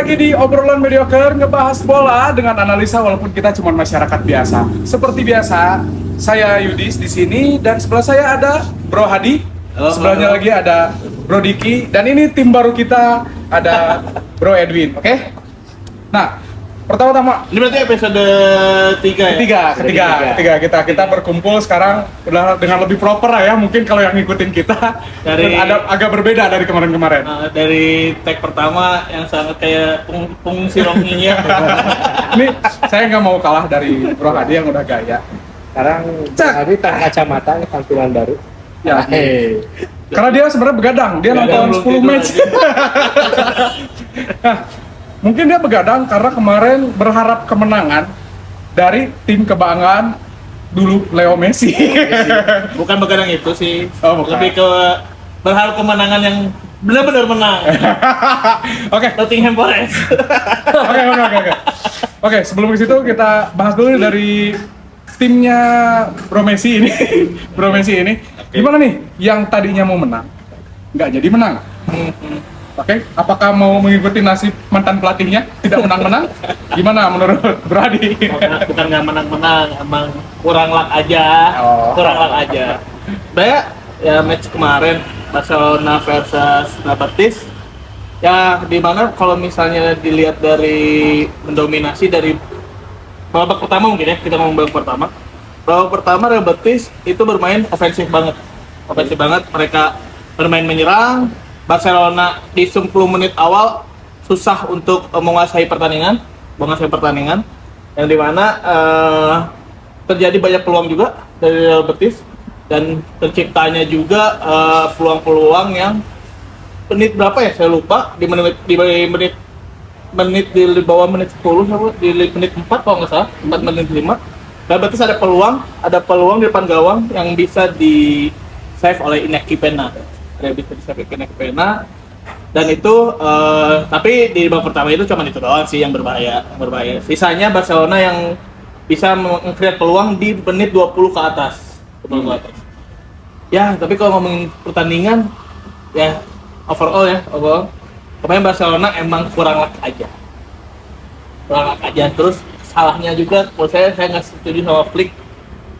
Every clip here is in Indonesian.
lagi di obrolan mediocre ngebahas bola dengan analisa walaupun kita cuma masyarakat biasa. Seperti biasa, saya Yudis di sini dan sebelah saya ada Bro Hadi. Sebelahnya lagi ada Bro Diki dan ini tim baru kita ada Bro Edwin, oke? Nah, pertama-tama ini berarti episode 3 ya? Ketiga kita berkumpul sekarang udah dengan lebih proper lah ya. Mungkin kalau yang ngikutin kita ada agak berbeda dari kemarin-kemarin. Dari tag pertama yang sangat kayak fungsi ronginya. Ini saya nggak mau kalah dari Bro Hadi yang udah gaya. Sekarang Hadi tanpa kacamata ini tampilan baru. Ya. Karena dia sebenarnya begadang, dia nonton 10 match. Nah, mungkin dia begadang karena kemarin berharap kemenangan dari tim kebanggaan dulu Leo Messi. Bukan begadang itu sih. Oh, bukan. Lebih ke berharap kemenangan yang benar-benar menang. Oke. Nottingham Forest. Oke, sebelum ke situ kita bahas dulu dari timnya Bro Messi ini. Bro Messi ini. Gimana nih yang tadinya mau menang? Nggak jadi menang. Oke, apakah mau mengikuti nasib mantan pelatihnya tidak menang-menang? Gimana menurut Bro Hadi? Bukan nggak menang-menang, emang kurang luck aja. Kurang luck aja. Ya match kemarin Barcelona versus Betis. Ya di mana kalau misalnya dilihat dari mendominasi dari babak pertama mungkin ya, kita ngomong babak pertama. Babak pertama Real Betis itu bermain ofensif banget. Mereka bermain menyerang. Barcelona di 10 menit awal susah untuk menguasai pertandingan. Yang dimana terjadi banyak peluang juga dari Real Betis dan terciptanya juga peluang-peluang yang menit berapa ya saya lupa di bawah menit 10 sama di menit 4 kalau nggak salah 4 menit 5. Real Betis ada peluang di depan gawang yang bisa di save oleh Iñaki Peña. Dan itu tapi di babak pertama itu cuma itu doang sih yang berbahaya. Sisanya Barcelona yang bisa meng-create peluang di menit 20 ke atas. Ya, tapi kalau ngomongin pertandingan ya overall kemarin Barcelona emang kurang luck aja. Terus salahnya juga menurut saya nggak setuju sama Flick.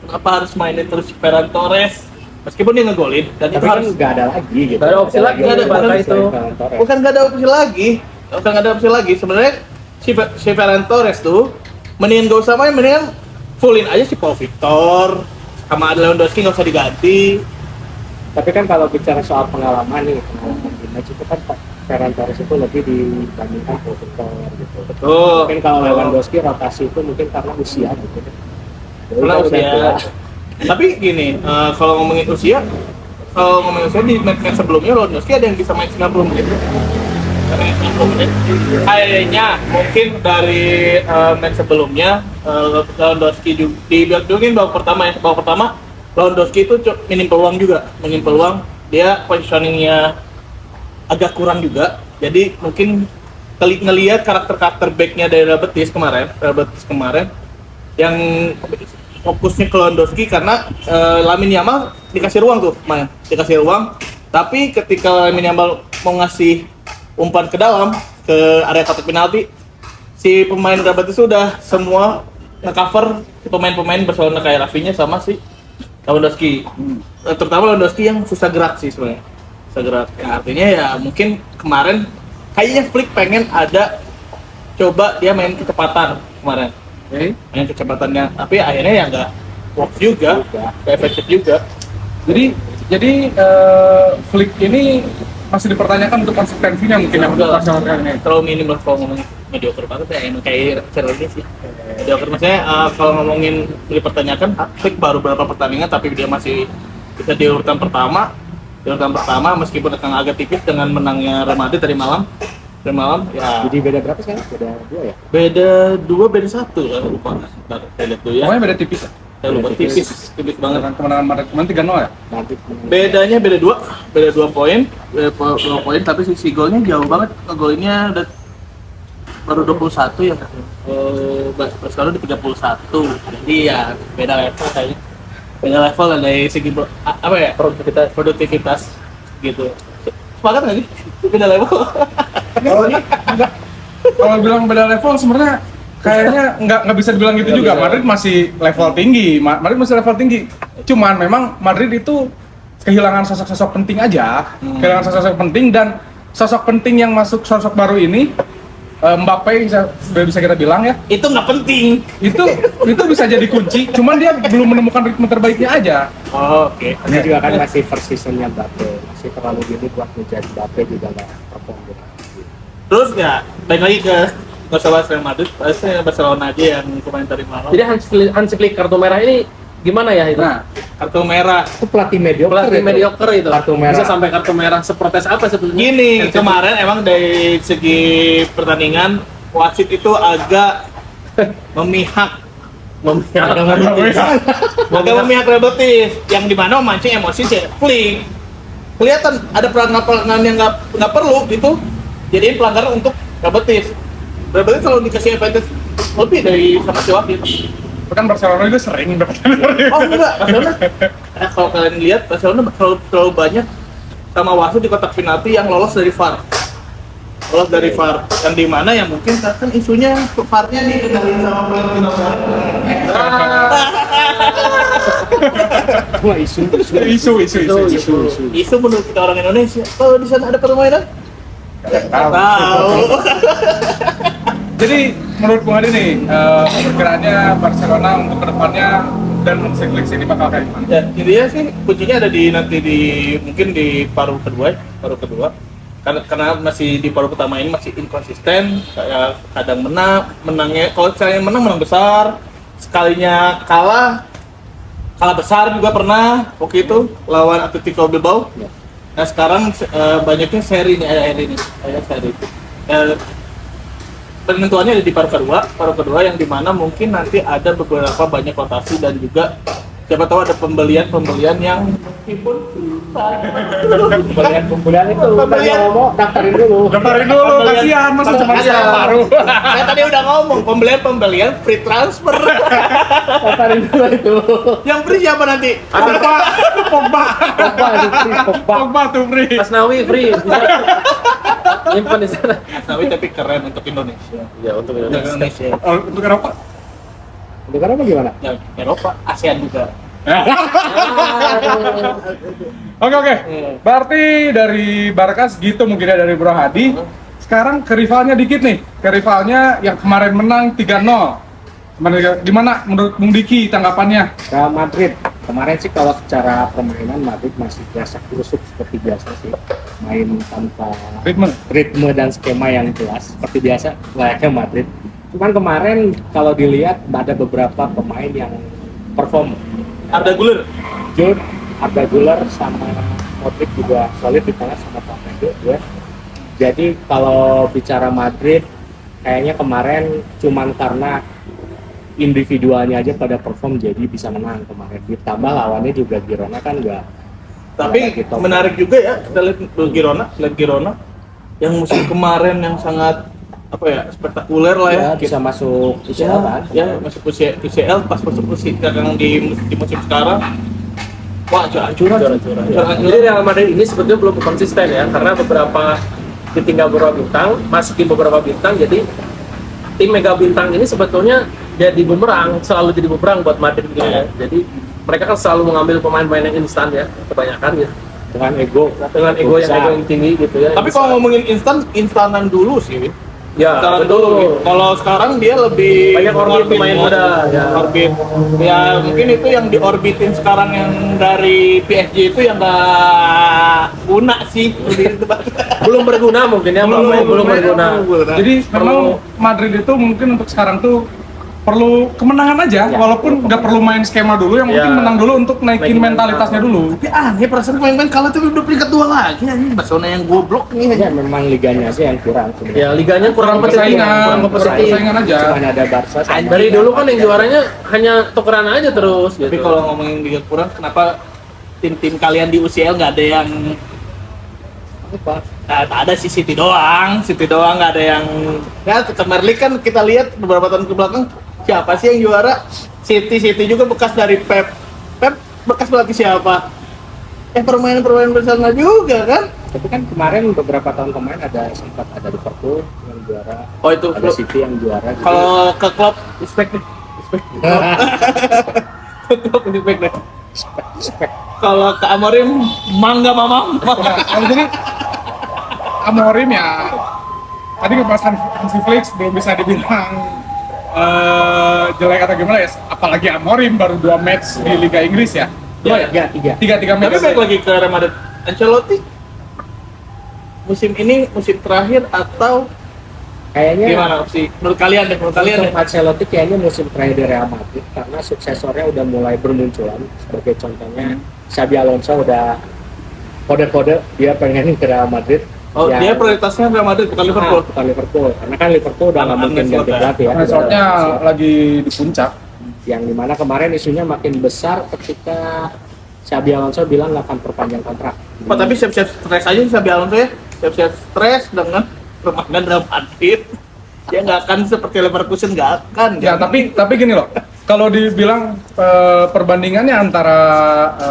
Kenapa harus mainin terus Ferran Torres? Meskipun dia ngegolin dan tapi itu kan harus nggak ada lagi gitu. Nggak ada opsi lagi, bukan nggak ada opsi lagi. Sebenarnya si Ferran Torres tuh mendingan gak usah main, mendingan fullin aja si Paul Victor sama Lewandowski nggak usah diganti. Tapi kan kalau bicara soal pengalaman di match itu kan Ferran Torres itu lebih dibandingkan Paul Victor gitu. Betul. Mungkin kalau Lewandowski rotasi itu mungkin karena usia gitu. Karena usia. Tapi gini, kalau ngomongin usia di match sebelumnya Lewandowski ada yang bisa main 90 menit. Kayaknya mungkin dari match sebelumnya Lewandowski juga di babak pertama Lewandowski itu minim peluang, dia positioningnya agak kurang juga. Jadi mungkin ngelihat karakter backnya dari Real Betis kemarin yang fokusnya ke Lewandowski karena Lamine Yamal dikasih ruang, tapi ketika Lamine Yamal mau ngasih umpan ke dalam ke area kotak penalti, si pemain Real Betis sudah semua nge-cover si pemain-pemain Barcelona kayak Rafinha sama si Lewandowski. Terutama Lewandowski yang susah gerak sih sebenarnya. Ya, artinya ya mungkin kemarin kayaknya Flick pengen ada coba dia main kecepatan kemarin. Main kecepatannya, tapi akhirnya ya nggak works juga, nggak efektif juga. Jadi Flick ini masih dipertanyakan untuk konsistensinya mungkin yang untuk Barcelona ini. Terlalu minim lah kalau ngomongin mediocre banget ya, emang kayak Cerelli sih. Mediocre maksudnya kalau ngomongin dipertanyakan, Flick baru beberapa pertandingan tapi dia masih bisa di urutan pertama meskipun agak tipis dengan menangnya Real Madrid tadi malam ya. Jadi beda berapa sekarang? Beda 2 beda 1 kan lupa. Pokoknya beda tipis ya? Saya lupa tipis banget. Kemenangan Madrid kemarin 3-0 ya? Bedanya beda 2 poin, tapi sisi golnya jauh banget. Golnya udah baru 21 ya. Barcelona di 31. Jadi ya beda level kayaknya. Dari segi produktivitas gitu. Sepakat nggak sih? Beda level. kalau bilang beda level sebenarnya kayaknya nggak bisa dibilang gitu juga. Madrid masih level tinggi, Madrid masih level tinggi. Cuman memang Madrid itu kehilangan sosok-sosok penting aja, kehilangan sosok-sosok penting dan sosok penting yang masuk sosok baru ini Mbappe bisa kita bilang ya. Itu nggak penting. Itu bisa jadi kunci, cuman dia belum menemukan ritme terbaiknya aja. Oh, oke. Ini juga kan masih first seasonnya Mbappe, masih terlalu dini buat menjadi Mbappe juga nggak perform gitu. Terus ya, balik lagi ke masalah Real Madrid, pasti Barcelona aja yang komentari malam. Jadi Hansi Flick kartu merah ini gimana ya itu? Nah, Kartu merah. Itu pelatih mediocre. Pelatih itu. mediocre itu. Kartu merah. Bisa sampai kartu merah seprotes apa sebetulnya? Gini, kemarin emang dari segi pertandingan wasit itu agak memihak agak memihak Real Betis, yang dimana memancing emosi si Flick. Kelihatan ada pelanggaran yang nggak perlu gitu, jadiin pelanggaran untuk Real Betis. Real Betis selalu dikasih advantage lebih dari sama si wasit. kan Barcelona juga sering dapat. Oh enggak, Barcelona. Kalau kalian lihat Barcelona terlalu banyak sama wasit di kotak penalti yang lolos dari VAR. Lolos dari VAR, yang dimana yang mungkin kan isunya VAR-nya dikendaliin sama Florentino Perez. Wah, isu. Isu menurut kita orang Indonesia. Kalau di sana ada permainan? Tahu. Jadi menurut Bung Hadi nih, perkiraannya Barcelona untuk kedepannya dan Hansi Flick ini bakal kayak gimana? Ya, intinya sih kuncinya ada di nanti mungkin di paruh kedua. Karena masih di paruh pertama ini masih inkonsisten, kayak kadang menangnya kalau sekalinya menang besar, sekalinya kalah besar juga pernah waktu itu lawan Atletico Bilbao. Nah sekarang banyaknya seri nih ada seri. Penentuannya ada di paruh kedua yang dimana mungkin nanti ada beberapa banyak rotasi dan juga siapa tahu ada pembelian yang meskipun Pembelian itu ngomong daftarin dulu. Kasihan masa cuma paruh. Saya tadi udah ngomong pembelian free transfer. Daftarin dulu itu. Yang free siapa nanti? Pogba tuh free. Asnawi free. Bisa nyimpan di sana. Tapi keren untuk Indonesia. Ya untuk Indonesia. Untuk Eropa? Untuk apa gimana? Ya, Eropa, ASEAN juga. Oke. Berarti dari Barca segitu mungkin ya dari Bro Hadi. Sekarang ke rivalnya dikit nih. Ke rivalnya yang kemarin menang 3-0. Gimana menurut Bung Diki tanggapannya? Real Madrid. Kemarin sih kalau secara permainan Madrid masih biasa kusuk seperti biasa sih. Main tanpa ritme dan skema yang jelas seperti biasa layaknya Madrid. Cuman kemarin kalau dilihat ada beberapa pemain yang perform. Arda Güler. Arda Güler sama Modric juga solid di tengah sama Valverde ya. Jadi kalau bicara Madrid kayaknya kemarin cuman karena individualnya aja pada perform jadi bisa menang kemarin. Ditambah lawannya juga Girona kan enggak. Tapi menarik juga ya kita lihat Girona yang musim kemarin yang sangat spektakuler lah ya. Bisa masuk UCL kan? Ya, masuk UCL pas masuk sekarang di musim sekarang. Wah, hancur-hancuran. Jadi Real Madrid ini sebetulnya belum konsisten ya, karena beberapa ditinggal beberapa bintang, masukin beberapa bintang, jadi tim mega bintang ini sebetulnya jadi bumerang, selalu jadi bumerang buat Madrid gitu ya. Jadi mereka kan selalu mengambil pemain-pemain yang instan ya, kebanyakan gitu. Dengan ego yang tinggi gitu ya. Tapi kalau ngomongin instanan dulu sih, ya betul. Kalau sekarang dia lebih banyak orbit pemain muda ya. Orbit. Ya mungkin itu yang diorbitin sekarang yang dari PSG itu yang nggak guna sih. Belum berguna mungkin ya, belum berguna. Jadi memang Madrid itu mungkin untuk sekarang tuh perlu kemenangan aja, walaupun nggak perlu main skema dulu, yang penting menang dulu untuk naikin mentalitasnya dulu. Tapi aneh perasaan pemain kalah tuh udah peringkat 2 lagi anjing. Barcelona yang goblok nih. Ya memang liganya aja yang kurang sebenarnya. Ya liganya kurang persaingan aja. Cuma ada Barca sama dari dulu kan yang juaranya hanya tukeran aja terus gitu. Tapi kalau ngomongin liga kurang, kenapa tim-tim kalian di UCL nggak ada yang apa? Nah, ada sih City doang nggak ada yang ya Premier League kan kita lihat beberapa tahun ke belakang siapa sih yang juara? City juga bekas dari Pep bekas pelatih siapa? permainan bersama juga kan. Tapi kan kemarin beberapa tahun kemarin sempat ada Liverpool yang juara, Oh itu ada City yang juara. Jadi kalau ke klub respect nih. Ke klub respect nih. respect. Kalau ke Amorim mangga mamam. Nah, kalau jadi Amorim ya tadi pas Hansi Flick belum bisa dibilang jelek atau gimana ya, apalagi Amorim baru 2 match di Liga Inggris ya. Dua ya? Tiga Tapi match. balik lagi ke Real Madrid. Ancelotti musim ini musim terakhir atau Kayaknya gimana opsi menurut kalian deh? untuk Ancelotti kayaknya musim terakhir di Real Madrid karena suksesornya udah mulai bermunculan. Sebagai contohnya Xabi Alonso udah kode-kode dia pengen ke Real Madrid. Oh, Ya, dia prioritasnya Real Madrid bukan Liverpool. bukan Liverpool. Karena kan Liverpool udah nggak Arne mungkin Slot ganti ya. pelatih ya. Nah, soalnya lagi di puncak. Yang dimana kemarin isunya makin besar ketika Xabi Alonso bilang nggak akan perpanjang kontrak. Oh, tapi siap-siap stres aja Xabi Alonso ya. Siap-siap stres dengan permainan Real Madrid. Dia nggak akan seperti Leverkusen, nggak akan. Ya, tapi gini loh. Kalau dibilang perbandingannya antara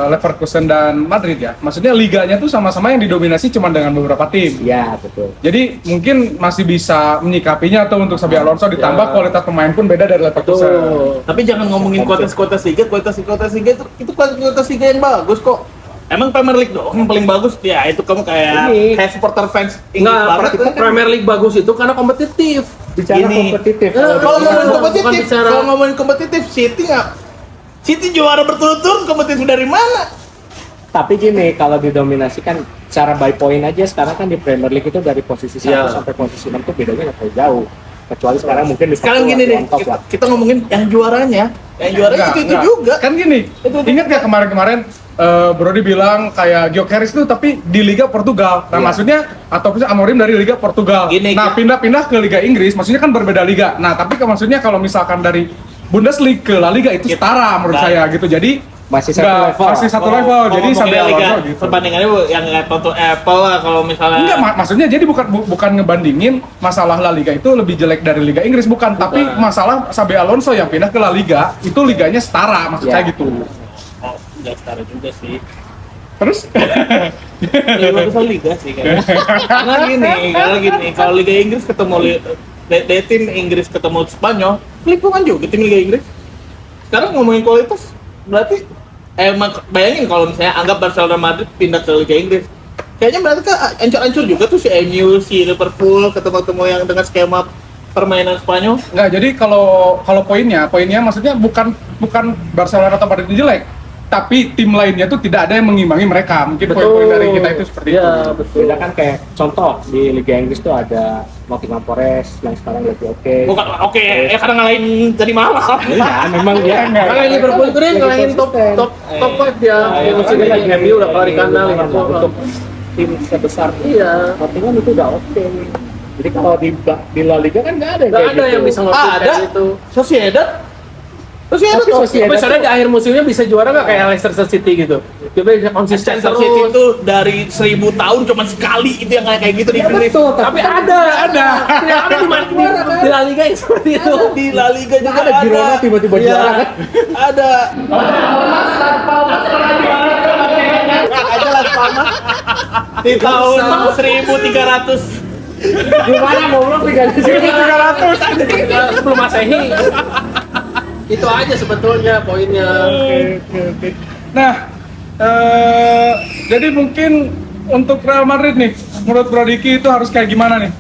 Leverkusen dan Madrid ya, maksudnya liganya tuh sama-sama yang didominasi cuma dengan beberapa tim. Iya betul. Jadi mungkin masih bisa menyikapinya tuh untuk Xabi Alonso, ditambah Ya. kualitas pemain pun beda dari Leverkusen. Betul. Tapi jangan ngomongin kualitas liga, kualitas liga itu kualitas liga yang bagus kok. Emang Premier League doang yang paling bagus? Ya itu kamu Ini. kayak supporter fans Inggris Nggak, banget. Premier League bagus itu karena kompetitif. Bicara Ini. kompetitif. Kalau ngomongin Bukan kompetitif, bicara- kalau ngomongin kompetitif, City juara berturut-turut, kompetitif dari mana? Tapi gini, kalau didominasikan cara by point aja sekarang kan di Premier League itu dari posisi 1 Iya. sampai posisi 6 tuh bedanya nggak terlalu jauh. Kecuali sekarang mungkin di Sekarang gini deh, kita ngomongin yang juaranya itu Enggak. juga. Kan gini, ingat gak kemarin-kemarin Brody bilang kayak Gyökeres itu tapi di Liga Portugal. Nah Iya. maksudnya ataupun Amorim dari Liga Portugal. Gini, Nah pindah-pindah ke Liga Inggris, maksudnya kan berbeda liga. Nah tapi maksudnya kalau misalkan dari Bundesliga ke La Liga itu setara menurut Nggak. saya gitu. Jadi masih satu nggak- level. masih satu Mau- level. mau Jadi ngomongin sampai Liga, Alonso gitu. perbandingannya yang Apple to Apple lah kalau misalnya. Enggak, maksudnya jadi bukan ngebandingin masalah La Liga itu lebih jelek dari Liga Inggris, bukan. Tapi masalah Xabi Alonso yang pindah ke La Liga itu liganya setara, maksud Ya. saya gitu. Oh, nggak setara juga sih. Terus Lebih bagus Liga sih kayaknya. Karena gini, kalau Liga Inggris ketemu tim Inggris ketemu Spanyol, kelipungan juga tim Liga Inggris. Sekarang ngomongin kualitas, berarti emang bayangin kalau misalnya anggap Barcelona Madrid pindah ke Liga Inggris, kayaknya berarti kan ancur-ancur juga tuh si MU, si Liverpool ketemu-temu yang dengan skema permainan Spanyol. Enggak, jadi kalau poinnya maksudnya bukan Barcelona atau Madrid itu jelek, tapi tim lainnya tuh tidak ada yang mengimbangi mereka. Mungkin poin-poin dari kita itu seperti Iya, itu. betul. Beda kan kayak contoh di Liga Inggris tuh ada Nottingham Forest yang sekarang lagi oke. Bukan oke, karena ngalahin tadi malam. Iya, memang dia Karena Liverpool itu dia ngalahin top 5 dia. Yang musimnya lagi MU udah kelar di kandang Liverpool. untuk tim sebesar Iya. Nottingham itu udah oke. Jadi kalau di La Liga kan nggak ada Nggak kayak ada gitu. yang bisa ngelakuin Ada. kayak gitu. Sociedad Tapi tuh. Sociedad Misalnya di akhir musimnya bisa juara nggak kayak Leicester City gitu? Dia bisa konsisten Manchester terus. City itu dari 1000 tahun cuma sekali itu yang kayak gitu di Ya, Inggris. betul, Tapi ada. Tidak ada di mana di La Liga yang seperti itu. Di La Liga juga ada Girona tiba-tiba Iya. juara kan. Ada. Aja Las Palmas di tahun 1300. Gimana ngobrol 300? Sebelum Masehi. Itu aja sebetulnya poinnya. Nah, jadi mungkin untuk Real Madrid nih, menurut Bro Diki itu harus kayak gimana nih?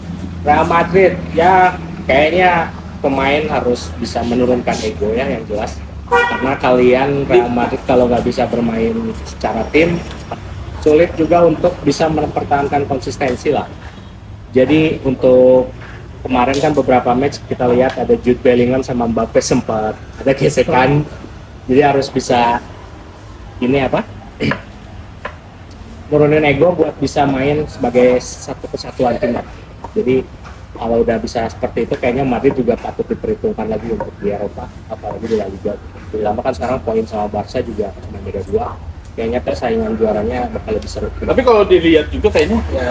Real Madrid ya kayaknya pemain harus bisa menurunkan ego ya yang jelas. Karena kalian Real Madrid kalau nggak bisa bermain secara tim, sulit juga untuk bisa mempertahankan konsistensi lah. Jadi untuk kemarin kan beberapa match kita lihat ada Jude Bellingham sama Mbappe sempat ada gesekan. Jadi harus bisa ini apa? Nurunin ego buat bisa main sebagai satu kesatuan tim. Jadi kalau udah bisa seperti itu kayaknya Madrid juga patut diperhitungkan lagi untuk di Eropa, apalagi di La Liga. Ditambah kan sekarang poin sama Barca juga cuma beda 2. Kayaknya persaingan juaranya bakal lebih seru. Tapi kalau dilihat juga kayaknya ya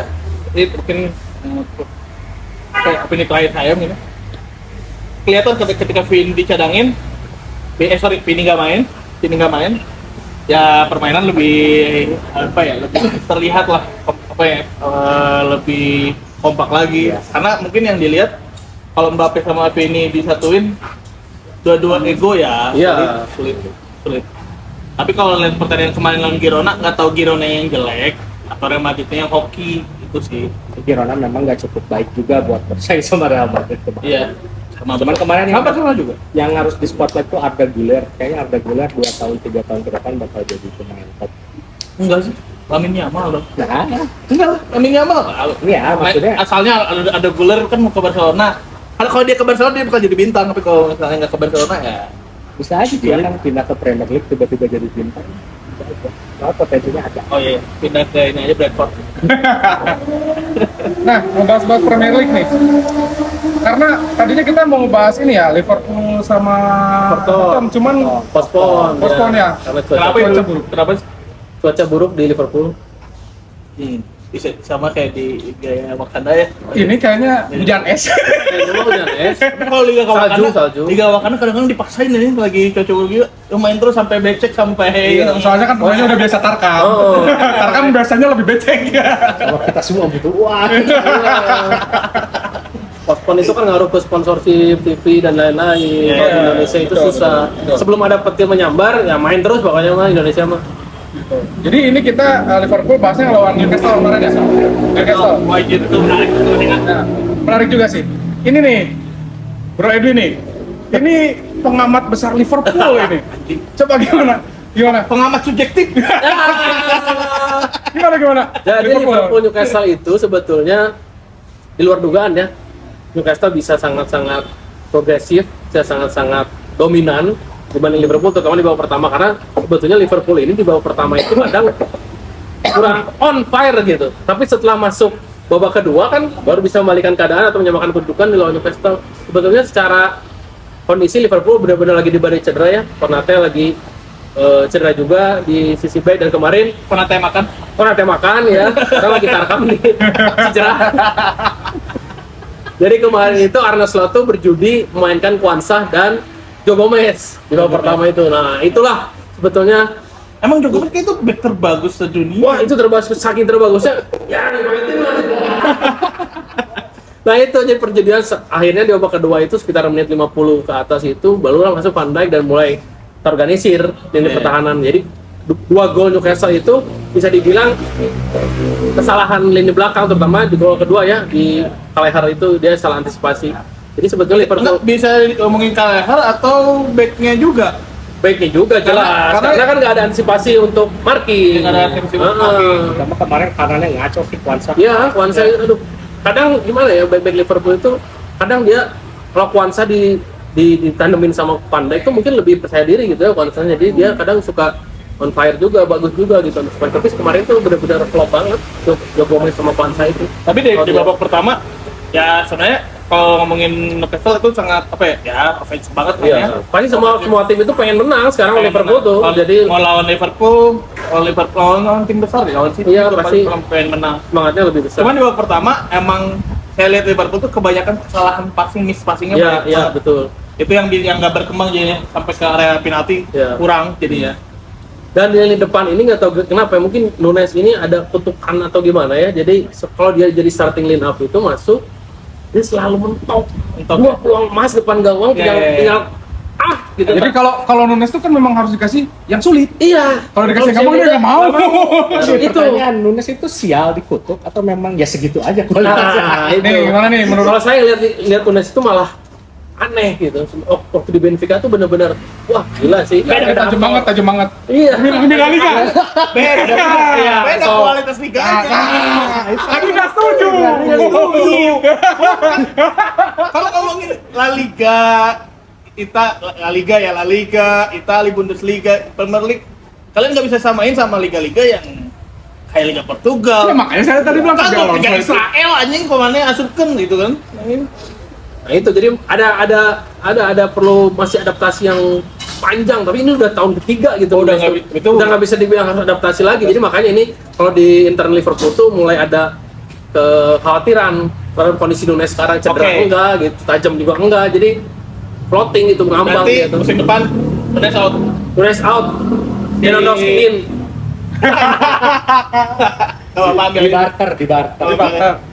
ini mungkin kayak opini klien saya gitu. Kelihatan ketika Vini dicadangin, Vini nggak main, ya permainan lebih apa ya, lebih terlihat lah lebih kompak lagi. Karena mungkin yang dilihat kalau Mbappe sama Vini disatuin dua-dua ego ya Iya. sulit. Tapi kalau lihat pertandingan kemarin lawan Girona, nggak tahu Girona yang jelek atau Real Madridnya yang hoki itu sih. Girona memang nggak cukup baik juga buat bersaing sama Real Madrid kemarin. Iya. Cuman kemarin sama juga. yang harus di spotlight tuh Arda Güler. Kayaknya Arda Güler 2 tahun 3 tahun ke depan bakal jadi pemain top. Enggak sih. Lamine Yamal loh. Nah, Enggak lah, Lamine Yamal. iya maksudnya Asalnya ada Güler kan mau ke Barcelona. Kalau dia ke Barcelona dia bakal jadi bintang, tapi kalau misalnya nggak ke Barcelona ya bisa aja dia kan pindah ke Premier League tiba-tiba jadi bintang. Bisa aja. Soalnya potensinya ada. oh iya pindah ke ini aja Brentford. Nah, ngebahas-bahas Premier League nih. Karena tadinya kita mau ngebahas ini ya, Liverpool sama Everton, cuman Postpone. postpone ya. Karena Kenapa Cuaca itu? buruk. Kenapa sih? cuaca buruk di Liverpool. Bisa sama kayak di gaya Wakanda ya. Ini kayaknya hujan es. Kayaknya mau hujan es. Tapi kalau Liga Wakanda, Salju. Liga Wakanda kadang-kadang dipaksain ini lagi cocok gitu. Main terus sampai becek sampai Iya, soalnya kan pemainnya udah biasa tarkam. Oh. Tarkam biasanya lebih becek ya. Kalau kita semua butuh uang. Postpone itu kan ngaruh ke sponsorship TV dan lain-lain. Iya, Kalau di Indonesia itu betul, susah. betul. Sebelum ada petir menyambar, ya main terus pokoknya mah Indonesia mah. Jadi ini kita Liverpool bahasnya lawan Newcastle kemarin ya. Newcastle. wajib itu menarik pertandingan. Nah, menarik juga sih. Ini nih, Bro Edwin nih. Ini pengamat besar Liverpool ini. Coba gimana? Gimana? Pengamat subjektif. Gimana? Jadi Liverpool Newcastle itu sebetulnya di luar dugaan ya. Newcastle bisa sangat-sangat progresif, bisa sangat-sangat dominan dibanding Liverpool, terutama di babak pertama, karena sebetulnya Liverpool ini di babak pertama itu kadang kurang on fire gitu. Tapi setelah masuk babak kedua kan baru bisa membalikkan keadaan atau menyamakan kedudukan di lawan Newcastle. Sebetulnya secara kondisi Liverpool benar-benar lagi di badai cedera ya. Konate lagi cedera juga di sisi back, dan kemarin Konate makan. Konate makan ya, sekarang lagi tarkam nih cedera. Jadi kemarin itu Arne Slot tuh berjudi memainkan Kwanzaa dan Joe Gomez di babak pertama itu. Nah itulah sebetulnya, Emang Djokovic itu back terbagus sedunia. wah itu terbagus, saking terbagusnya ya dimainin lah. Nah itu jadi perjudian. Akhirnya di babak kedua itu sekitar menit 50 ke atas itu barulah masuk Van Dijk dan mulai terorganisir lini pertahanan. Jadi 2 gol Newcastle itu bisa dibilang kesalahan lini belakang, terutama di gol kedua ya, di Kalehar itu dia salah antisipasi. Jadi sebetulnya Liverpool Enggak bisa ngomongin Kalehar atau backnya juga. baiknya juga jelas, karena kan nggak ada antisipasi untuk marking. Nggak ada antisipasi untuk marking. Sama kemarin kanannya ngaco sih Kwanzaa. Iya, Kwanzaa itu, aduh, kadang gimana ya, back Liverpool itu kadang dia kalau Kwanzaa ditandemin sama Van Dijk itu mungkin lebih percaya diri gitu ya Kwanzaa, jadi dia kadang suka on fire juga, bagus juga gitu. Tapi kemarin tuh benar-benar flop banget untuk Joe Gomez sama Kwanzaa itu. Tapi di babak pertama ya sebenarnya kalau ngomongin Newcastle itu sangat offensive banget kan ya. Iya, pasti semua tim itu pengen menang sekarang Pengen Liverpool menang. tuh. Kalau Jadi mau lawan Liverpool lawan tim besar ya, lawan City Iya, juga pasti. pengen menang. semangatnya lebih besar. Cuman di babak pertama emang saya lihat Liverpool tuh kebanyakan kesalahan passingnya Iya, banyak iya banget. betul. Itu yang nggak berkembang jadinya sampai ke area penalti Iya. kurang jadinya. Dan di lini depan ini nggak tahu kenapa ya, mungkin Nunes ini ada kutukan atau gimana ya. Jadi kalau dia jadi starting line up itu masuk, dia selalu mentok. Gua peluang emas depan gawang, Iya, iya. tinggal gitu. Jadi kalau Nunes itu kan memang harus dikasih yang sulit. Iya. Kalau dikasih gampang dia nggak mau. Jadi Itu. pertanyaan, Nunes itu sial dikutuk atau memang ya segitu aja kualitasnya? Nah, itu. Nih, gimana nih menurut Kalau saya lihat Nunes itu malah aneh gitu. Waktu di Benfica tuh bener-bener wah gila sih. tajam banget. Iya. Lebih La Liga. Beda so- kualitas liganya. Aku nggak setuju. Kalau ngomongin La Liga, La Liga, Italia, Bundesliga, Premier League, kalian nggak bisa samain sama liga-liga yang kayak Liga Portugal. Ya makanya saya tadi bilang Kan Alonso Liga itu. Israel anjing komannya asupkan gitu kan. Nah itu jadi ada perlu masih adaptasi yang panjang, tapi ini udah tahun ketiga gitu. Oh, udah nggak bisa dibilang harus adaptasi lagi. Jadi makanya ini kalau di internal Liverpool tuh mulai ada kekhawatiran karena kondisi Nunes sekarang cedera Oke. enggak gitu, tajam juga enggak. Jadi floating itu ngambang Berarti gitu. musim depan Nunes out. Nunes out. Dia nondokin. Kalau apa di barter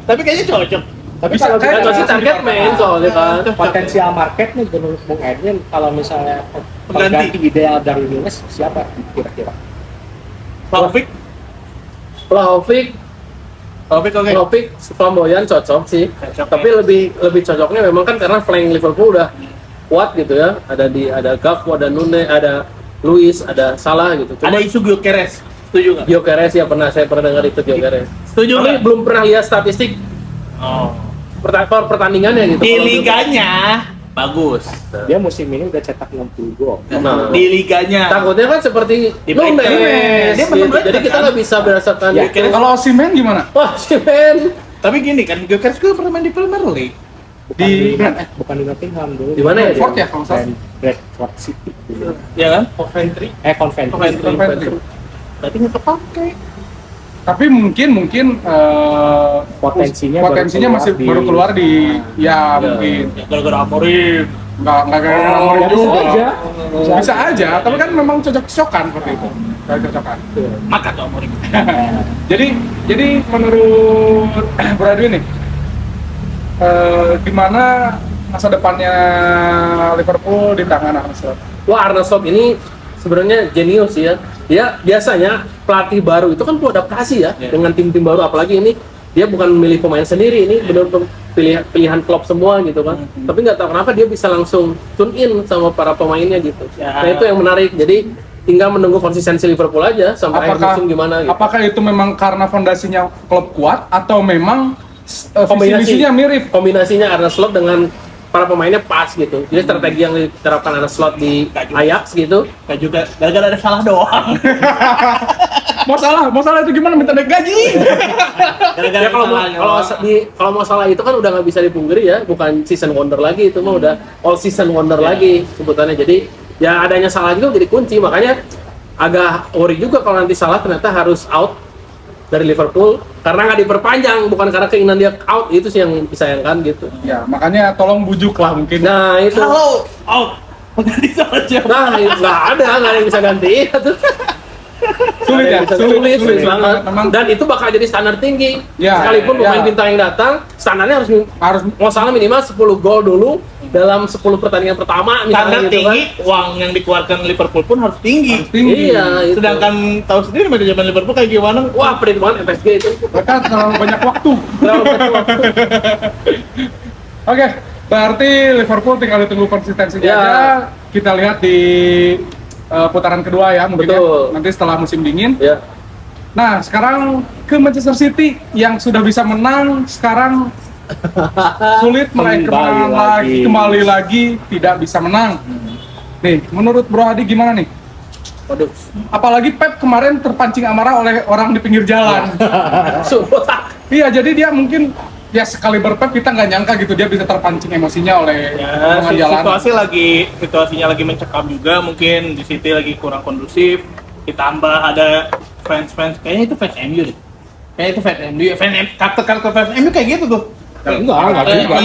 Tapi kayaknya cocok. tapi Bisa, kalau kayak Itu sih target main soalnya kan. potensial market nih menurut Bung Edwin, kalau misalnya Pengganti. pengganti ideal dari Nunes siapa kira-kira? Taufik Vlahovic oke. Vlahovic flamboyan cocok sih. Cocok, Tapi lebih cocoknya memang kan karena flank Liverpool udah kuat gitu ya. Ada Gakpo, ada Nune, ada Luis, ada Salah gitu. Ada isu Gyökeres, setuju nggak? Gyökeres ya saya pernah dengar itu Gyökeres. Setuju Tapi nggak? belum pernah lihat statistik Oh. pertandingannya gitu. Di Kalau liganya bagus. Dia musim ini udah cetak 60 gol. Nah. Di liganya. takutnya kan seperti Di Nunes, Brighton. Dia pernah gitu. Brighton, Jadi kita kan? nggak bisa berdasarkan Ya, itu. Kalau Osimhen gimana? Wah si men Tapi gini kan, Gyökeres juga pernah main di Premier League. Bukan di Nottingham dulu. Di mana ya dia? Brentford ya kalau salah. Bradford City dulu. Ya kan? Coventry. Coventry. Coventry. Berarti nggak kepake. Tapi mungkin Potensinya masih baru keluar di ya mungkin Ya, gara-gara Amorim. nggak gara-gara Amorim Ya, bisa juga. aja. Bisa aja, tapi kan memang cocok-cocokan seperti itu. Cocok-cocokan. Maka tuh Amorim. Jadi menurut Bro Edwin nih, gimana masa depannya Liverpool di tangan Arne Slot? Wah Arne Slot ini sebenarnya jenius ya. Dia biasanya pelatih baru itu kan perlu adaptasi ya dengan tim-tim baru, apalagi ini dia bukan memilih pemain sendiri, ini benar-benar pilihan klub semua gitu kan. Tapi nggak tahu kenapa dia bisa langsung tune in sama para pemainnya gitu. Ya. Nah itu yang menarik. Jadi tinggal menunggu konsistensi Liverpool aja sampai akhir musim gimana gitu. Apakah itu memang karena fondasinya klub kuat atau memang visi Kombinasi. misinya mirip? Kombinasinya Arne Slot dengan para pemainnya pas gitu. Jadi strategi yang diterapkan Arne Slot di Ajax gitu. Kayak juga gara-gara ada salah doang. Mau salah itu gimana minta naik gaji? Gara-gara Ya kalau ada salah doang. kalau masalah itu kan udah nggak bisa dipungkiri ya, bukan season wonder lagi, itu mah udah all season wonder lagi sebutannya. Jadi ya adanya salah juga jadi kunci, makanya agak worry juga kalau nanti salah ternyata harus out dari Liverpool karena nggak diperpanjang, bukan karena keinginan dia out, itu sih yang disayangkan gitu. Ya makanya tolong bujuk lah mungkin. Nah itu, Kalau out pengganti sama siapa? nah itu nggak ada yang bisa ganti. Sulit ya, sulit banget. Memang Dan itu bakal jadi standar tinggi. Ya, Sekalipun ya. pemain bintang yang datang, standarnya harus mau salah minimal 10 gol dulu dalam 10 pertandingan pertama Standar misalnya gitu tinggi, uang yang dikeluarkan Liverpool pun harus tinggi. tinggi. Iya, itu. Sedangkan tahu sendiri manajemen Liverpool kayak gimana? Wah, pelit banget FSG itu. Mereka terlalu banyak waktu. Terlalu banyak waktu. Oke, berarti Liverpool tinggal ditunggu konsistensinya Ya. aja. Kita lihat di putaran kedua ya mungkin Betul. ya. Nanti setelah musim dingin. Ya. Nah, sekarang ke Manchester City yang sudah bisa menang, sekarang sulit meraih kembali lagi tidak bisa menang. Nih, menurut Bro Hadi gimana nih? Waduh, Apalagi Pep kemarin terpancing amarah oleh orang di pinggir jalan. Support. Iya, jadi dia mungkin ya sekali berpep kita nggak nyangka gitu dia bisa terpancing emosinya oleh ya omongan jalan. situasinya lagi mencekam juga, mungkin di City lagi kurang kondusif. Ditambah ada fans kayaknya itu fans MU deh. Kayaknya itu fans MU, karakter fans MU kayak gitu tuh. Enggak juga.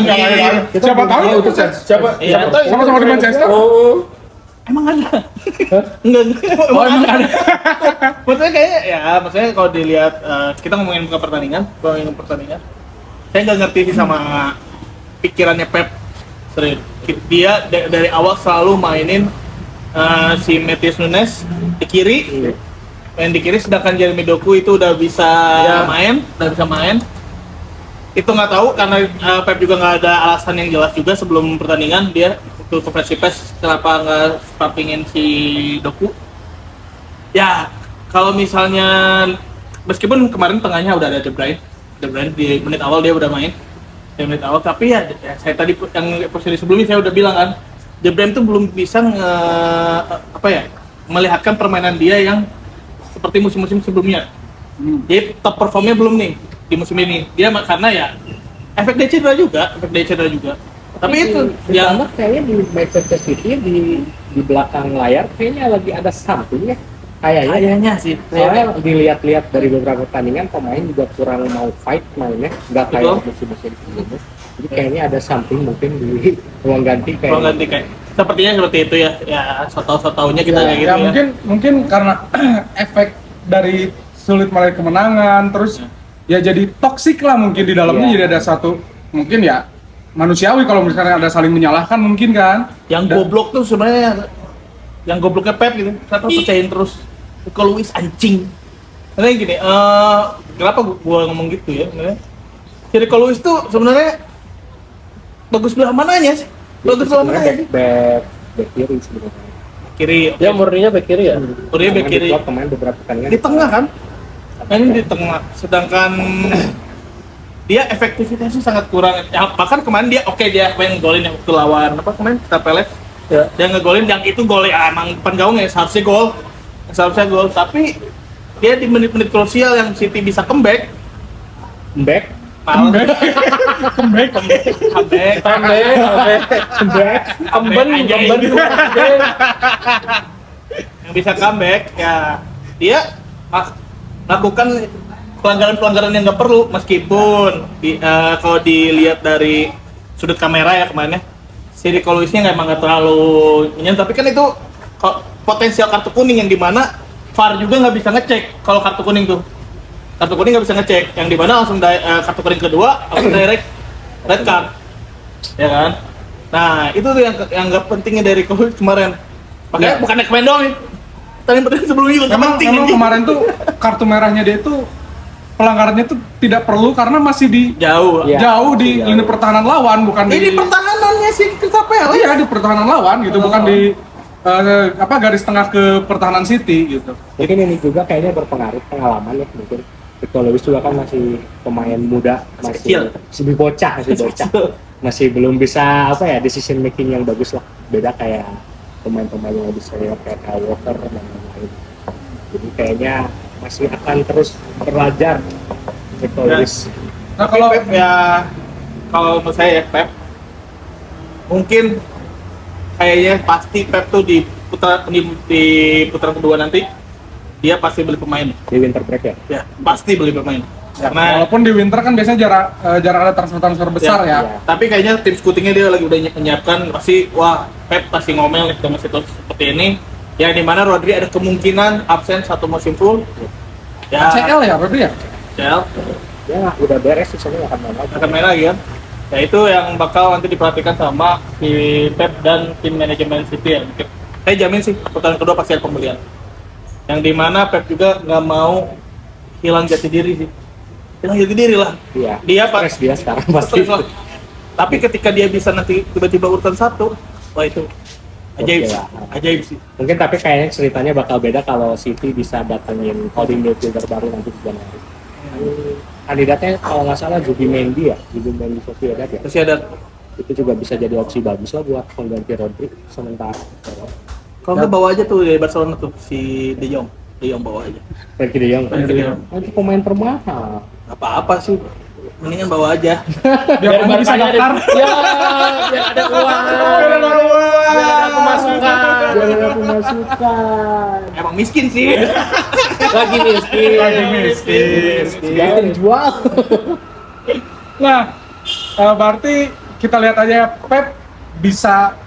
Siapa tahu itu siapa Iya. tahu sama-sama di Manchester. Oh. Emang ada? Enggak. Oh, emang ada. Maksudnya kayaknya ya, maksudnya kalau dilihat kita ngomongin ke pertandingan, saya nggak ngerti sih sama pikirannya Pep. Serius. Dia dari awal selalu mainin si Matheus Nunes di kiri, main di kiri, sedangkan Jeremy Doku itu udah bisa main. Itu nggak tahu karena Pep juga nggak ada alasan yang jelas juga sebelum pertandingan dia itu konferensi pers kenapa nggak startingin si Doku. Ya kalau misalnya meskipun kemarin tengahnya udah ada De Bruyne di menit awal dia udah main di menit awal, tapi ya saya tadi yang posisi sebelumnya saya udah bilang kan De Bruyne tuh belum bisa melihatkan permainan dia yang seperti musim-musim sebelumnya. Jadi top performnya belum nih di musim ini. Dia karena ya efek dia cedera juga. Tapi itu yang kayaknya di Manchester City di belakang layar kayaknya lagi ada something ya. Kayaknya sih. soalnya dilihat-lihat dari beberapa pertandingan pemain juga kurang mau fight mainnya, nggak kayak Betul. musim-musim sebelumnya. Jadi kayaknya ada something mungkin di ruang ganti kayak. Ruang ganti kayak sepertinya seperti itu ya. Ya, so-taunya kita kayak gitu Ya ya. mungkin karena efek dari sulit meraih kemenangan, terus ya jadi toksik lah mungkin di dalamnya, Iya. jadi ada satu mungkin ya manusiawi kalau misalnya ada saling menyalahkan mungkin kan. Yang Dan- goblok tuh sebenarnya yang gobloknya Pep gitu. Kenapa percayain terus Rico Lewis anjing. Karena gini, kenapa gua ngomong gitu ya? Sebenarnya si Rico Lewis tuh sebenarnya bagus belah mananya sih? Bagus belah mananya sih? back kiri sebenarnya. Kiri. Dia murninya back kiri ya. Dia back kiri. Pemain beberapa pertandingan Di tengah kan? Mainin di tengah. Sedangkan dia efektivitasnya sangat kurang. Ya, bahkan kemarin dia dia pengen golin yang waktu lawan apa kemarin kita Palace. Ya. Dia ngegolin yang itu gol ya emang depan gawang ya seharusnya gol. Seharusnya gol, tapi dia di menit-menit krusial yang City bisa comeback. back Comeback. Comeback. Kemben, Yang bisa comeback ya dia melakukan pelanggaran-pelanggaran yang nggak perlu meskipun kalau dilihat dari sudut kamera ya kemarin ya si Rico Lewis-nya emang nggak terlalu menyentuh, tapi kan itu potensial kartu kuning yang dimana VAR juga nggak bisa ngecek kalau kartu kuning nggak bisa ngecek yang dimana langsung kartu kuning kedua langsung direct red card ya kan. Nah itu tuh yang nggak pentingnya dari Rico Lewis kemarin, makanya bukannya kemarin doang nih, tadi pertandingan sebelumnya juga Memang penting memang anjing. kemarin tuh kartu merahnya dia itu pelanggarannya tuh tidak perlu karena masih di jauh. Iya. jauh di Jauh. lini pertahanan lawan, bukan Ini pertahanannya sih kita Palace. iya di pertahanan lawan gitu, bukan di garis tengah ke pertahanan City gitu. mungkin ini juga kayaknya berpengaruh pengalaman ya mungkin. Rico Lewis juga kan masih pemain muda, Kecil. masih bocah, masih belum bisa decision making yang bagus lah. Beda kayak pemain-pemain yang lebih senior kayak Kyle Walker dan lain-lain. Jadi kayaknya masih akan terus belajar Rico Ya. Lewis. Nah Kalau kalau Pep ya, kalau menurut saya ya Pep, mungkin kayaknya pasti Pep tuh di putaran kedua nanti dia pasti beli pemain. Di winter break ya. Ya, pasti beli pemain. Karena walaupun di winter kan biasanya jarak ada transfer besar ya. Iya. tapi kayaknya tim scoutingnya dia lagi udah menyiapkan pasti Pep pasti ngomel nih dengan situasi seperti ini. Yang dimana Rodri ada kemungkinan absen satu musim full. Ya, CL ya Rodri ya? CL. Ya udah beres sisanya akan main lagi. Akan main lagi kan. Ya itu yang bakal nanti diperhatikan sama si Pep dan tim manajemen City ya. Saya jamin sih putaran kedua pasti ada pembelian. Yang dimana Pep juga nggak mau hilang jati diri sih. Hilang jati diri lah. Iya. Dia Stres dia sekarang pasti. Stres lah. Tapi ketika dia bisa nanti tiba-tiba urutan 1, wah itu ajaib Oke sih. lah. Ajaib sih. Mungkin tapi kayaknya ceritanya bakal beda kalau City bisa datengin holding midfielder baru nanti di Januari. Kandidatnya kalau nggak salah Zubimendi ya, Zubimendi Sociedad ya. Masih ada. Itu juga bisa jadi opsi bagus lah buat pengganti Rodri sementara. Kalau nggak bawa aja tuh dari Barcelona tuh si De Jong. De Jong bawa aja. Frankie De Jong. Frankie De Jong. Itu pemain termahal. Apa-apa sih. Mendingan bawa aja. Biar kamu bisa daftar. Ya, biar ada uang. Biar ada pemasukan. Biar ada pemasukan. Emang miskin sih. Lagi miskin. Lagi miskin. Jangan jual. Nah, berarti kita lihat aja ya, Pep bisa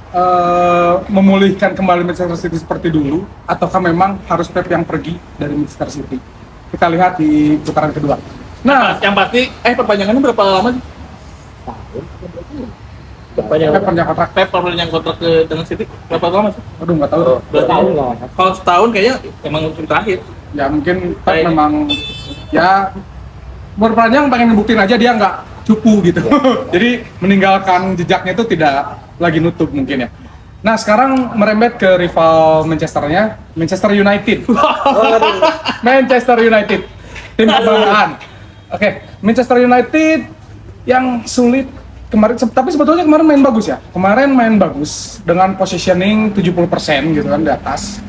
memulihkan kembali Manchester City seperti dulu, ataukah memang harus Pep yang pergi dari Manchester City? Kita lihat di putaran kedua. Nah, Yang pasti, perpanjangannya berapa lama sih? Perpanjang. Pep punya kontrak. Pep perpanjang kontrak dengan City berapa lama sih? Aduh, nggak tahu. 2 tahun lah. Kalau setahun kayaknya emang musim terakhir. Ya mungkin Pep Kayaknya. memang ya berpanjang pengen ngebuktiin aja dia nggak cupu gitu. Jadi meninggalkan jejaknya itu tidak lagi nutup mungkin ya. Nah sekarang merembet ke rival Manchesternya, Manchester United. Manchester United, tim kebanggaan. Oke, Manchester United yang sulit kemarin, tapi sebetulnya kemarin main bagus ya. Kemarin main bagus dengan positioning 70% gitu kan di atas.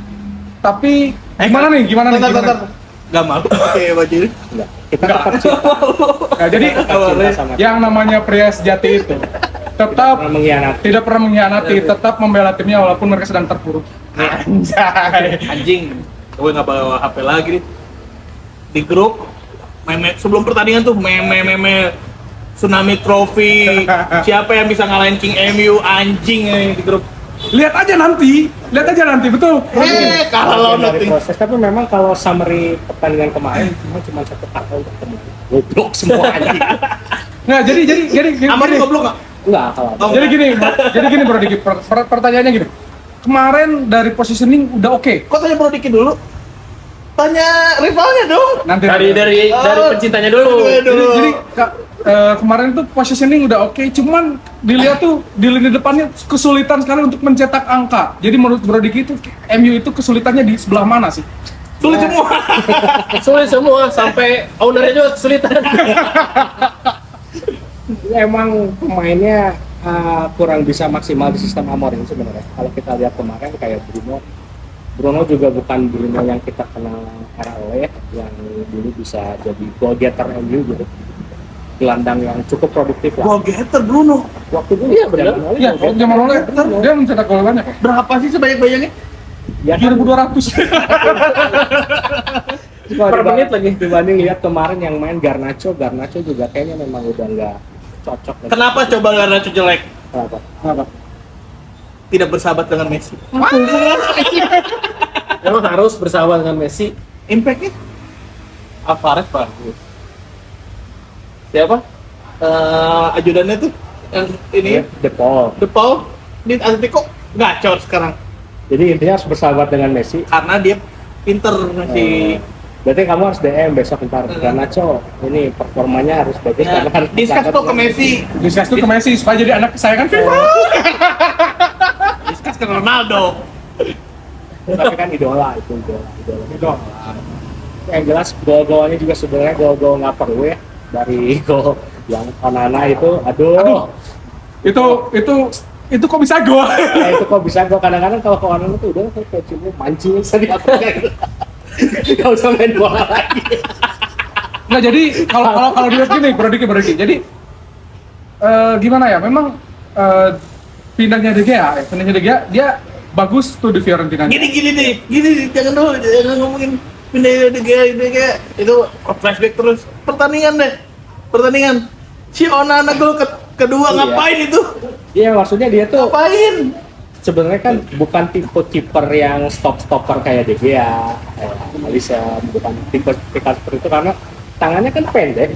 Tapi gimana nih? Gimana nih? Bentar. Gak malu pakai baju ini. Enggak. Kita tetap cinta. Nah, jadi Cinta sama yang namanya pria sejati itu tetap pernah mengkhianati. tidak pernah mengkhianati, tetap membela timnya walaupun mereka sedang terpuruk. Anjay. Anjing. gue nggak bawa HP lagi nih. Di grup meme sebelum pertandingan tuh meme tsunami trophy siapa yang bisa ngalahin King MU anjing di grup. Lihat aja nanti, betul. Kalah lawan Dari Nottingham. proses, tapi memang kalau summary pertandingan kemarin cuma satu kata untuk temu. Goblok semua anjing. Nah, jadi Amar goblok nggak? Enggak kalau. Oh, jadi gini Bro Diki, pertanyaannya gini. Kemarin dari positioning udah oke. Kok tanya Bro Diki dulu? Tanya rivalnya dong. Nanti Dari pencintanya dulu. jadi kemarin tuh positioning udah oke, cuman dilihat tuh di lini depannya kesulitan sekali untuk mencetak angka. Jadi menurut Bro Diki itu MU itu kesulitannya di sebelah mana sih? Sulit semua. Sulit semua, sampai ownernya juga kesulitan. Emang pemainnya kurang bisa maksimal di sistem Amorim sebenarnya. Kalau kita lihat kemarin kayak Bruno juga bukan Bruno yang kita kenal era Ole yang dulu bisa jadi goal getter MU gitu. Gelandang yang cukup produktif lah. Goal getter Bruno. Waktu dulu Iya, benar. zaman Ole Iya, goal getter. zaman Ole dia mencetak gol banyak kok. Berapa sih sebanyak-banyaknya? Ya kan, 1200. kalau Per menit lagi. dibanding lihat kemarin yang main Garnacho juga kayaknya memang udah nggak cocok. Kenapa coba Garnacho jelek? Kenapa? Tidak bersahabat dengan Messi. Emang harus bersahabat dengan Messi. Impact-nya? Alvarez bagus. Siapa? Ajudannya tuh yang ini De Paul. De Paul di Atletico gacor sekarang Jadi intinya harus bersahabat dengan Messi. karena dia pinter ngasih. Berarti kamu harus DM besok ntar Garnacho ini performanya harus bagus Ya, karena discuss tuh ke Messi, Discuss tuh ke Messi supaya jadi anak kesayangan FIFA. discuss ke Ronaldo. tapi kan idola itu idola. Yang jelas gol-golnya juga sebenarnya gol-gol nggak perlu ya dari gol yang Onana itu aduh. Itu kok bisa gol? Ya itu kok bisa gol kadang-kadang kalau ke Onana tuh udah kayak cuma mancing saja apa gitu. Gak usah main bola lagi. Nggak, jadi kalau dilihat gini Bro Diki. Jadi gimana ya? Memang pindahnya De Gea dia bagus tuh di Fiorentina. Gini jangan dulu, jangan ngomongin pindah De Gea itu flashback terus pertandingan si Onana gol kedua Iya. ngapain itu? Iya maksudnya dia tuh Ngapain? sebenarnya kan bukan tipe kiper yang stopper kayak De Gea, kayak Alisson, bukan tipe seperti itu karena tangannya kan pendek,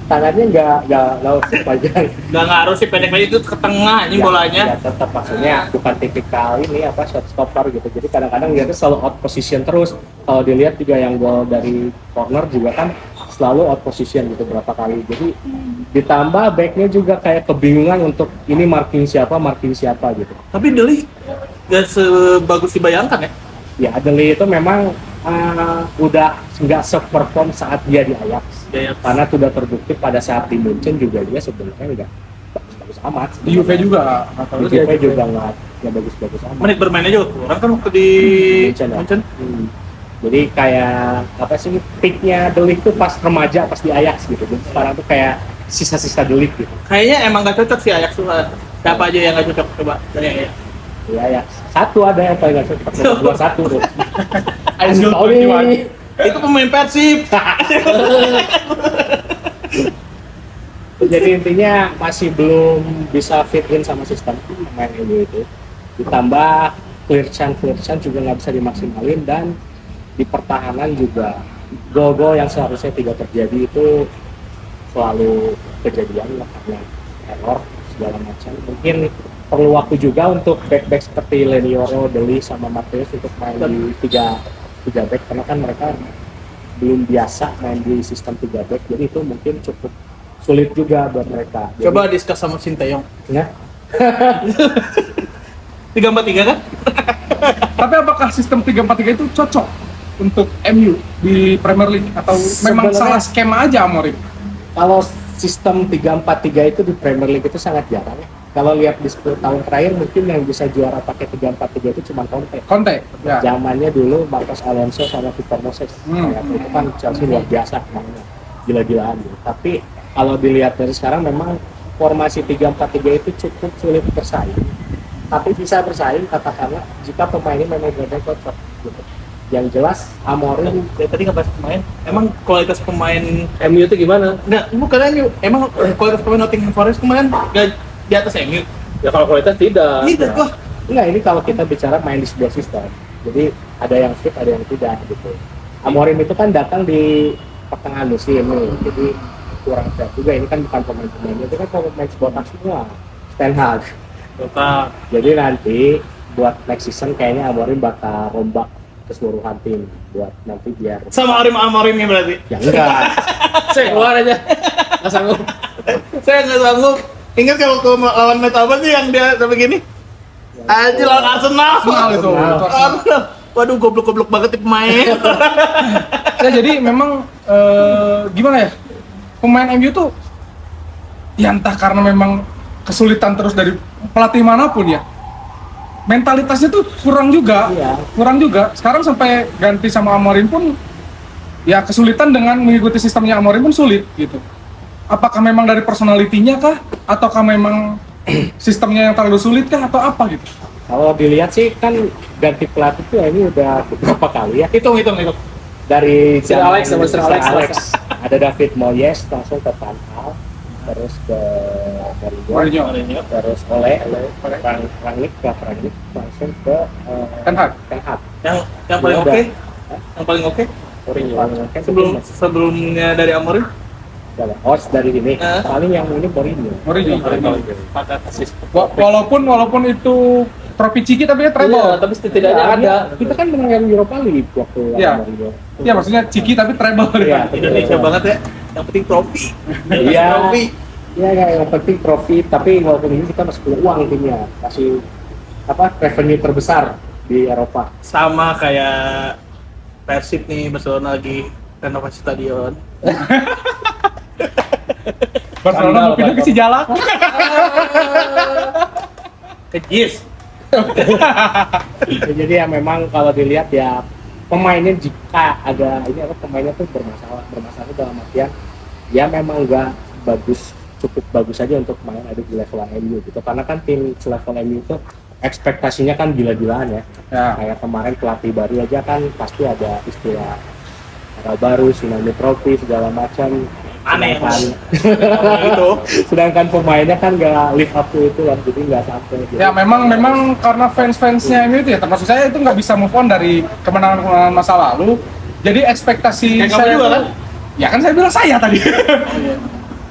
tangannya nggak sepanjang. Nggak ngaruh sih pendek-pendek itu ke tengah ini bolanya. Ya tetap maksudnya bukan tipikal ini apa shot stopper gitu. Jadi kadang-kadang dia tuh selalu out position terus. Kalau dilihat juga yang gol dari corner juga kan selalu out position gitu berapa kali. Jadi ditambah backnya juga kayak kebingungan untuk ini marking siapa gitu. Tapi Deli nggak sebagus dibayangkan ya. Ya Adeli itu memang udah nggak se-perform saat dia di Ajax. Iya. Karena sudah terbukti pada saat di Munchen juga dia sebenarnya nggak bagus-bagus amat. Di Juve juga. Di Juve juga nggak bagus-bagus amat. Menit bermainnya juga kurang kan waktu di Munchen, ya? Munchen. Jadi kayak apa sih peaknya De Ligt tuh pas remaja pas di Ajax gitu. Jadi sekarang tuh kayak sisa-sisa De Ligt gitu. Kayaknya emang nggak cocok sih Ajax tuh. Siapa aja yang nggak cocok coba dari Ajax. Di Ajax satu ada yang paling nggak cocok, nomor 21 tuh. Aizul Tony. Itu pemain Persib. Jadi intinya masih belum bisa fit in sama sistem main ini itu. Ditambah clear chance juga nggak bisa dimaksimalin dan di pertahanan juga gol-gol yang seharusnya tidak terjadi itu selalu kejadian lah karena error segala macam. Mungkin perlu waktu juga untuk back-back seperti Lenioro, De Ligt sama Mateus untuk main di tiga back karena kan mereka belum biasa main di sistem 3 back, jadi itu mungkin cukup sulit juga buat mereka. Jadi, Coba discuss sama Sinteyong. ya 3-4-3 kan? Tapi apakah sistem 3-4-3 itu cocok untuk MU di Premier League atau memang Sebenarnya- salah skema aja Amorim? kalau sistem 3-4-3 itu di Premier League itu sangat jarang ya. Kalau lihat di 10 tahun terakhir mungkin yang bisa juara pakai 3-4-3 itu cuma Conte. Conte. Ya. Zamannya dulu Marcos Alonso sama Victor Moses. Kayak itu kan Chelsea luar biasa mainnya. Gila-gilaan gitu. Tapi kalau dilihat dari sekarang memang formasi 3-4-3 itu cukup sulit bersaing. Tapi bisa bersaing katakanlah jika pemainnya memang benar cocok gitu. Yang jelas Amorim Dari tadi nggak bahas pemain. Emang kualitas pemain MU itu gimana? nggak bukan MU. Emang kualitas pemain Nottingham Forest kemarin nggak di atas MU. Ya kalau kualitas tidak. Tidak lah. enggak, ini kalau kita bicara main di sebuah sistem. Jadi ada yang fit, ada yang tidak gitu. Amorim itu kan datang di pertengahan musim nih, jadi kurang fit juga. Ini kan bukan pemain-pemainnya, itu kan pemain botak semua. Ten Hag. Total. Jadi nanti buat next season kayaknya Amorim bakal rombak keseluruhan tim buat nanti biar Sama Amorimnya berarti. ya enggak. Saya keluar aja. Nggak sanggup. Saya nggak sanggup. Ingat kalau ke lawan Met apa sih yang dia sampai gini? Aja lawan Arsenal. Arsenal itu. Arsenal. Waduh, goblok-goblok banget nih pemain. Ya jadi memang gimana ya, pemain MU tuh ya entah karena memang kesulitan terus dari pelatih manapun ya, mentalitasnya tuh kurang juga. Iya. Kurang juga. Sekarang sampai ganti sama Amorim pun ya kesulitan dengan mengikuti sistemnya Amorim pun sulit gitu. Apakah memang dari personalitinya kah, ataukah memang sistemnya yang terlalu sulit kah, atau apa gitu? Kalau dilihat sih kan ganti pelatih tuh ini udah beberapa kali ya. Hitung. Dari Sir zaman Alex sama Sir Alex. ada David Moyes langsung ke Van Gaal, terus ke Mourinho, Mourinho. terus Rangnick langsung ke Ten Hag. Ten Hag. Yang paling Udah. oke. Yang paling oke. Mourinho. Kan Sebelumnya dari Amorim. dari ini Eh. paling yang ini Mourinho. Mourinho. Fantastis. Walaupun itu trofi Ciki tapi ya treble. Iya, tapi setidaknya Iya, ada. kita kan menang Europa League waktu Iya. Mourinho. Ya maksudnya Ciki tapi treble. Iya. Indonesia banget ya. Yang penting trofi. Iya. Trofi. Iya, yang penting profit, tapi walaupun ini kita masih punya uang timnya, kasih revenue terbesar di Eropa. Sama kayak Persib nih, Barcelona lagi renovasi stadion. Barcelona mau pindah ke Sijalak. Kejis. Jadi ya memang kalau dilihat ya pemainnya jika ada pemainnya tuh bermasalah dalam artian ya memang nggak cukup bagus aja untuk main ada di level MU gitu, karena kan tim selevel MU itu ekspektasinya kan gila-gilaan ya. Kayak kemarin pelatih baru aja kan pasti ada istilah baru, tsunami trofi segala macam. Aneh. Itu sedangkan pemainnya kan nggak live up to itu kan, jadi nggak sampai gitu. Ya memang karena fans-fansnya MU itu ya, termasuk saya itu nggak bisa move on dari kemenangan masa lalu. Jadi ekspektasi Kayak kamu saya juga tuh- kan? Ya kan saya bilang saya tadi.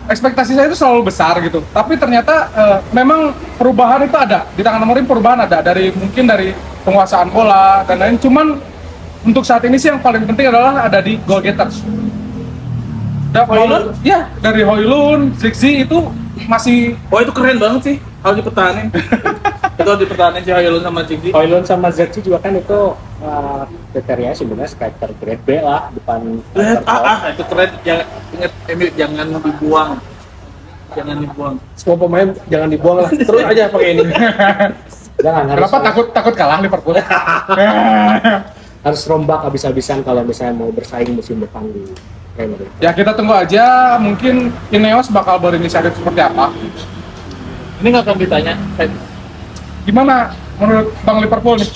Ekspektasi saya itu selalu besar gitu. Tapi ternyata memang perubahan itu ada di tangan Amorim, perubahan ada mungkin dari penguasaan bola dan lain. Cuman untuk saat ini sih yang paling penting adalah ada di goal getters. Højlund? Ya, dari Højlund, Ziggy itu masih Oh itu keren banget sih, harus dipertahanin. Itu harus dipertahanin si Højlund sama Ciki. Højlund sama Zerkzee juga kan itu kriteria sebenarnya striker grade B lah, bukan Lihat, striker top. itu keren. Jangan ingat MU, jangan dibuang. Jangan dibuang. Semua pemain jangan dibuang lah. Terus aja pakai ini. Jangan, kenapa takut kalah Liverpool? harus rombak habis-habisan kalau misalnya mau bersaing musim depan di Premier League. Ya kita tunggu aja, mungkin Ineos bakal berinisiatif seperti apa. Ini nggak akan ditanya. Gimana menurut Bang Liverpool nih?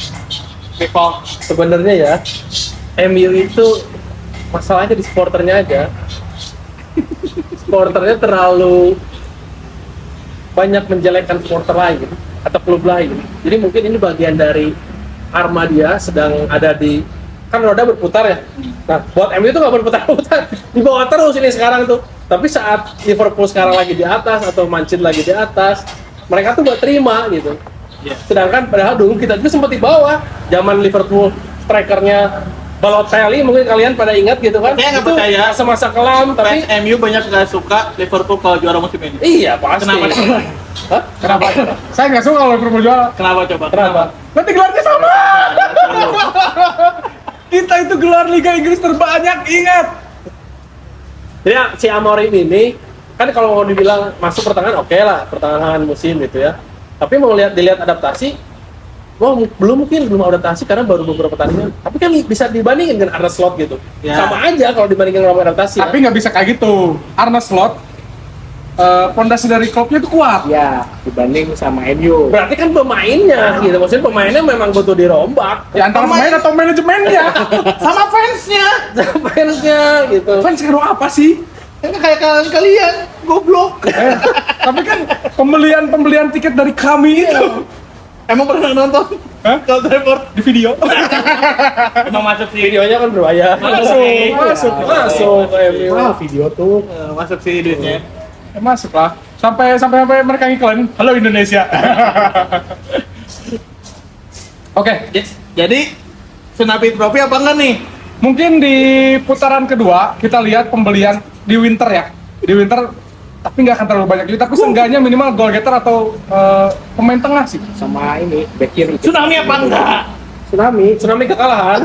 People. Sebenarnya ya, MU itu masalahnya di supporternya aja. Supporternya terlalu banyak menjelekkan supporter lain atau klub lain. Jadi mungkin ini bagian dari karma dia sedang ada di, kan roda berputar ya. Nah, buat MU itu nggak berputar-putar, di bawah terus ini sekarang tuh. Tapi saat Liverpool sekarang lagi di atas atau Man City lagi di atas, mereka tuh nggak terima gitu. Iya. Sedangkan padahal dulu kita juga sempat di bawah, zaman Liverpool strikernya Balotelli, mungkin kalian pada ingat gitu kan? Saya nggak Itu percaya. masa-masa kelam, Fans tapi MU banyak nggak suka Liverpool kalau juara musim ini. iya pasti. Kenapa? Hah? Kenapa? Saya nggak suka kalau Liverpool juara. Kenapa coba? Kenapa? Nanti gelarnya sama. Kita itu gelar Liga Inggris terbanyak, ingat. Jadi si Amorim ini kan kalau mau dibilang masuk pertengahan oke lah, pertengahan musim gitu ya. Tapi mau dilihat adaptasi, belum adaptasi karena baru beberapa pertandingan. Tapi kan bisa dibandingin dengan Arne Slot gitu. Ya. Sama aja kalau dibandingin dengan adaptasi. Tapi nggak bisa kayak gitu. Arne Slot pondasi dari klubnya itu kuat. Ya, dibanding sama MU. Berarti kan pemainnya gitu, maksudnya pemainnya memang butuh dirombak. Ya antara pemain atau manajemennya. Sama fansnya. Fansnya gitu. Fans kira apa sih? Kan kayak kalian goblok. Tapi kan pembelian tiket dari kami itu Emang pernah nonton? Hah? Kalau Trevor di video. emang masuk sih. Videonya kan berbayar. Masuk ke MU. Wah, video tuh. Masuk sih duitnya. Masuk lah. Sampai mereka ngiklan. Halo Indonesia. Oke, Jadi Tsunami Trophy apa enggak nih? mungkin di putaran kedua kita lihat pembelian di winter ya. Di winter tapi nggak akan terlalu banyak juga, tapi seenggaknya minimal goal getter atau pemain tengah sih. Sama ini back kiri. Tsunami apa enggak? Tsunami Kekalahan.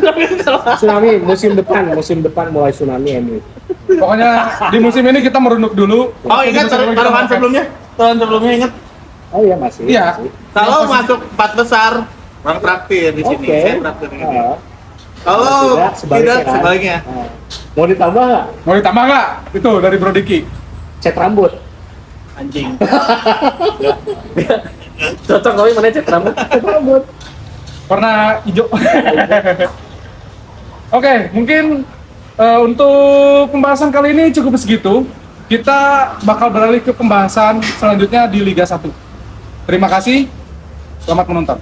Tsunami musim depan mulai tsunami MU. Pokoknya di musim ini kita merunuk dulu. Oh ingat taruhan sebelumnya? Taruhan sebelumnya ingat? Oh iya masih. Iya. masih. Kalau masuk 4 besar, Bang traktir di sini. Oke. Saya traktir di sini. Ah. Kalau tidak kan? sebaliknya. Ah. Mau ditambah nggak? Mau ditambah nggak? Itu dari Bro Diki. Cat rambut. Anjing. Cocok kali mana cek rambut. Cat rambut. Warna hijau. Oke, mungkin untuk pembahasan kali ini cukup segitu. Kita bakal beralih ke pembahasan selanjutnya di Liga 1. Terima kasih. Selamat menonton.